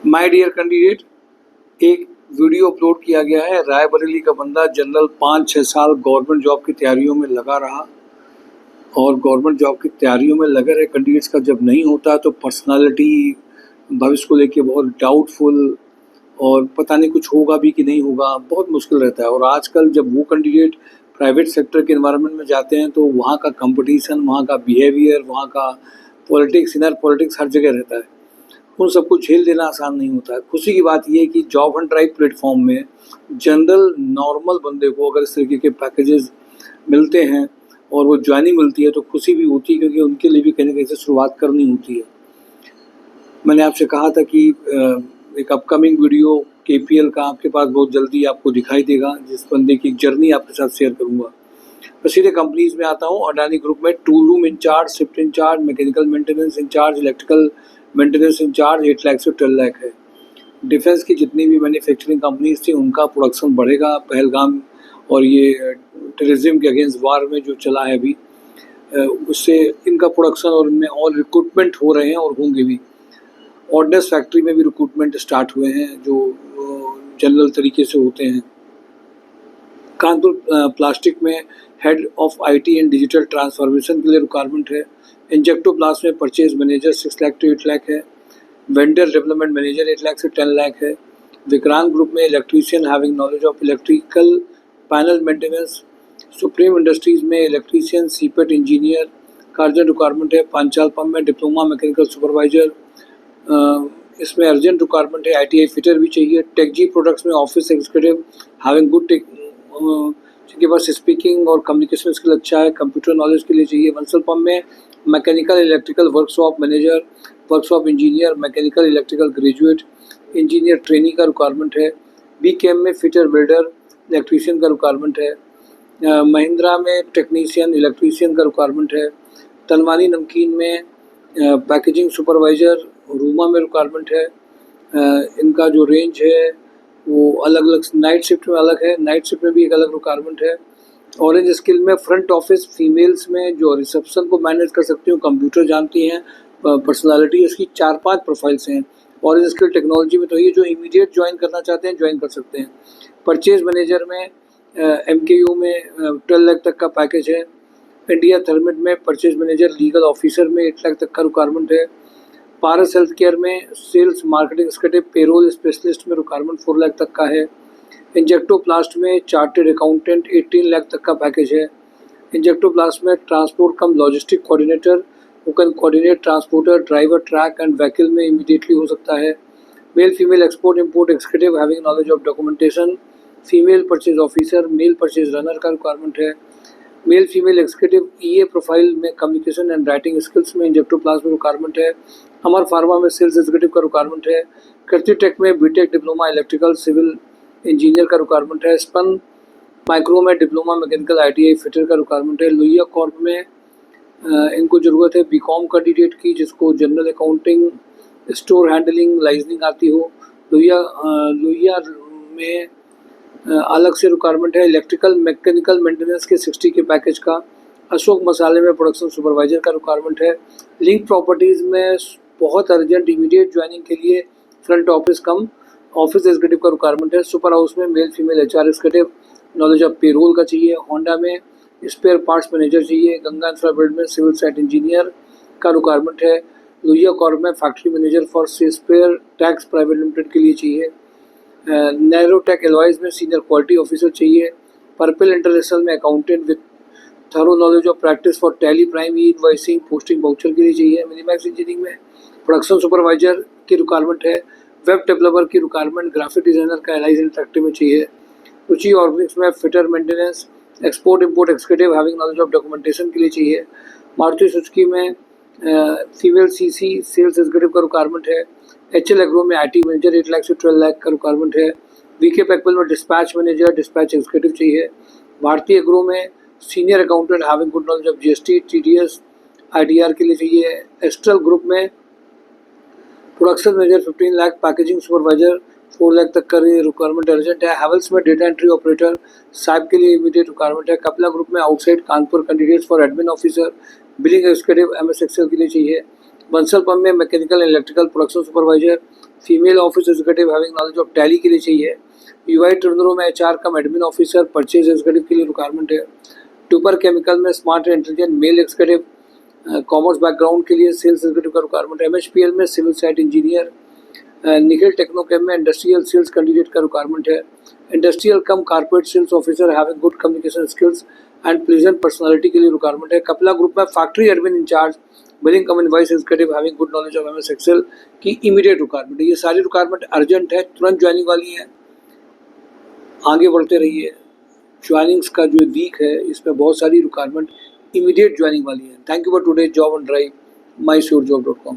My dear candidate, एक video upload किया गया है। रायबरेली का बंदा जनरल 5-6 साल गवर्नमेंट जॉब की तैयारियों में लगा रहा और गवर्नमेंट जॉब की तैयारियों में लगे रहे कैंडिडेट्स का जब नहीं होता तो पर्सनालिटी भविष्य को लेके बहुत डाउटफुल और पता नहीं कुछ होगा भी कि नहीं होगा, बहुत मुश्किल रहता है। और आजकल जब वो कैंडिडेट प्राइवेट सेक्टर के एनवायरनमेंट में जाते हैं तो वहाँ का कंपटीशन, वहाँ का बिहेवियर, वहाँ का पॉलिटिक्स, इनर पॉलिटिक्स हर जगह रहता है। उन सबको झेल लेना आसान नहीं होता है। खुशी की बात यह है कि जॉब एंड ड्राइव प्लेटफॉर्म में जनरल नॉर्मल बंदे को अगर इस तरीके के पैकेजेस मिलते हैं और वो ज्वाइनिंग मिलती है तो खुशी भी होती है, क्योंकि उनके लिए भी कहीं ना कहीं से शुरुआत करनी होती है। मैंने आपसे कहा था कि एक अपकमिंग वीडियो KPL का आपके पास बहुत जल्दी आपको दिखाई देगा, जिस बंदे की जर्नी आपके साथ शेयर करूँगा। मैं सीधे कंपनीज में आता हूँ। अडानी ग्रुप में tool room incharge, shift incharge, mechanical maintenance incharge, electrical maintenance incharge 8 lakh से 12 लाख है। डिफेंस की जितनी भी मैन्युफैक्चरिंग कंपनीज थी उनका प्रोडक्शन बढ़ेगा। पहलगाम और ये टेररिज्म के अगेंस्ट वार में जो चला है अभी, उससे इनका प्रोडक्शन और इनमें और रिक्रूटमेंट हो रहे हैं और होंगे भी। ऑर्डिनेंस फैक्ट्री में भी रिक्रूटमेंट स्टार्ट हुए हैं जो जनरल तरीके से होते हैं। कानपुर प्लास्टिक में head of IT and digital transformation के लिए रिक्वायरमेंट है। इंजेक्टो प्लास्ट में purchase manager 6 lakh to 8 lakh है। वेंडर डेवलपमेंट मैनेजर 8 लाख से 10 लाख है। विक्रांत ग्रुप में electrician having knowledge of electrical panel maintenance. Supreme industries में इलेक्ट्रीशियन सीपेट इंजीनियर का अर्जेंट रिक्वायरमेंट है। पांचाल पंप में डिप्लोमा मैकेनिकल सुपरवाइजर, इसमें अर्जेंट रिक्वायरमेंट है। ITI फिटर भी चाहिए। टेकजी प्रोडक्ट्स में ऑफिस एग्जीक्यूटिव हैविंग गुड जिनके पास स्पीकिंग और कम्युनिकेशन स्किल अच्छा है, कंप्यूटर नॉलेज के लिए चाहिए। बंसल पंप में mechanical electrical workshop manager, workshop engineer, mechanical electrical graduate engineer trainee का रिक्वायरमेंट है। BKM में फिटर बिल्डर इलेक्ट्रीशियन का रिक्वायरमेंट है। महिंद्रा में टेक्नीशियन इलेक्ट्रीशियन का रिक्वायरमेंट है। तनवानी नमकीन में पैकेजिंग सुपरवाइजर, रूमा में रिक्वायरमेंट है। इनका जो रेंज है वो अलग अलग, नाइट शिफ्ट में अलग है, नाइट शिफ्ट में भी एक अलग रिक्वायरमेंट है। ऑरेंज स्किल में फ्रंट ऑफिस फीमेल्स में जो रिसेप्शन को मैनेज कर सकती हूँ, कंप्यूटर जानती हैं, पर्सनालिटी इसकी 4-5 प्रोफाइल्स हैं। ऑरेंज स्किल टेक्नोलॉजी में तो ये जो इमीडिएट ज्वाइन करना चाहते हैं ज्वाइन कर सकते हैं। परचेज मैनेजर में MKU में 12 लाख तक का पैकेज है। इंडिया थर्मिट में परचेज मैनेजर लीगल ऑफिसर में 8 लाख तक का रिक्वायरमेंट है। पारस हेल्थ केयर में sales marketing executive payroll specialist में रिक्वायरमेंट 4 लाख तक का है। इंजेक्टो प्लास्ट में चार्टेड अकाउंटेंट 18 लाख तक का पैकेज है। इंजेक्टो प्लास्ट में transport cum logistic coordinator, who can coordinate transporter, driver, track and vehicle में इमीडिएटली हो सकता है। Male female export import executive having knowledge of documentation, female purchase officer, male purchase runner का requirement है। Male female executive EA profile में communication and writing skills में Injecto प्लास्ट में requirement है। अमर फार्मा में सेल्स एग्जीक्यूटिव का रिक्वायरमेंट है। Kriti tech में BTech diploma electrical civil engineer का रिक्वायरमेंट है। स्पन माइक्रो में डिप्लोमा मैकेनिकल ITI फिटर का रिक्वायरमेंट है। लोहिया कॉर्प में इनको ज़रूरत है BCom कैंडिडेट की जिसको general accounting, store handling, liaisoning आती हो। लोहिया में अलग से रिक्वायरमेंट है इलेक्ट्रिकल मैकेनिकल मेंटेनेंस के 60 के पैकेज का। अशोक मसाले में प्रोडक्शन सुपरवाइजर का रिक्वायरमेंट है। लिंक प्रॉपर्टीज़ में बहुत अर्जेंट इमीडिएट ज्वाइनिंग के लिए front office cum office executive का रिक्वायरमेंट है। सुपर हाउस में male female HR executive, knowledge of payroll का चाहिए। होंडा में स्पेयर पार्ट्स मैनेजर चाहिए। गंगा इंफ्रा बिल्ड में सिविल साइट इंजीनियर का रिक्वायरमेंट है। लोहिया कॉर्प में factory manager for spare tax private limited के लिए चाहिए। नैरोटेक एलॉयज में सीनियर क्वालिटी ऑफिसर चाहिए। पर्पल इंटरनेशनल में accountant with thorough knowledge of practice for tally prime E invoicing posting voucher के लिए चाहिए। मिनीमैक्स इंजीनियरिंग में प्रोडक्शन सुपरवाइजर की रिक्वायरमेंट है। वेब डेवलपर की रिक्वायरमेंट ग्राफिक डिज़ाइनर का एलाइज इंटरेक्टिव में चाहिए। रुचि ऑर्गेनिक्स में fitter maintenance export import executive having knowledge of documentation के लिए चाहिए। मारुति सुजुकी में फीमेल CC सेल्स एग्जीक्यूटिव का रिक्वायरमेंट है। HL एग्रो में IT मैनेजर 8 लाख से 12 लाख का रिक्वायरमेंट है। VK पैकवेल में डिस्पैच मैनेजर डिस्पैच एग्जीक्यूटिव चाहिए। भारतीय एग्रो में senior accountant having good knowledge of GST TDS IDR के लिए चाहिए। एस्ट्रल ग्रुप में production manager 15 lakh, packaging supervisor 4 lakh तक का रिक्वायरमेंट अर्जेंट है। हैवेल्स में डेटा एंट्री ऑपरेटर साइब के लिए इमीडिएट रिक्वायरमेंट है। कपला ग्रुप में outside Kanpur candidates for admin officer, billing executive MS Excel के लिए चाहिए। बंसल पंप में mechanical electrical production supervisor female office executive having knowledge of Tally के लिए चाहिए। यूआई ट्रिब्यूनल में HR cum admin officer purchase executive के लिए रिक्वायरमेंट है। टूपर केमिकल में smart and intelligent male executive commerce background के लिए सेल्स एग्जीक्यूटिव का रिक्वायरमेंट है। एमएचपीएल में सिविल साइट इंजीनियर। निखिल टेक्नोकेम में इंडस्ट्रियल सेल्स कैंडिडेट का रिक्वायरमेंट है। Industrial cum corporate sales officer having good communication skills and pleasant personality के लिए रिक्वायरमेंट है। कपला ग्रुप में factory admin incharge billing cum invoice executive having good knowledge of MS Excel की immediate requirement है। ये सारी रिक्वायरमेंट अर्जेंट है, तुरंत ज्वाइनिंग वाली है। आगे बढ़ते रहिए। ज्वाइनिंग्स का जो वीक है इसमें बहुत सारी रिक्वायरमेंट इमीडिएट ज्वाइनिंग वाली है। Thank you for today job on drive, mysurjob.com।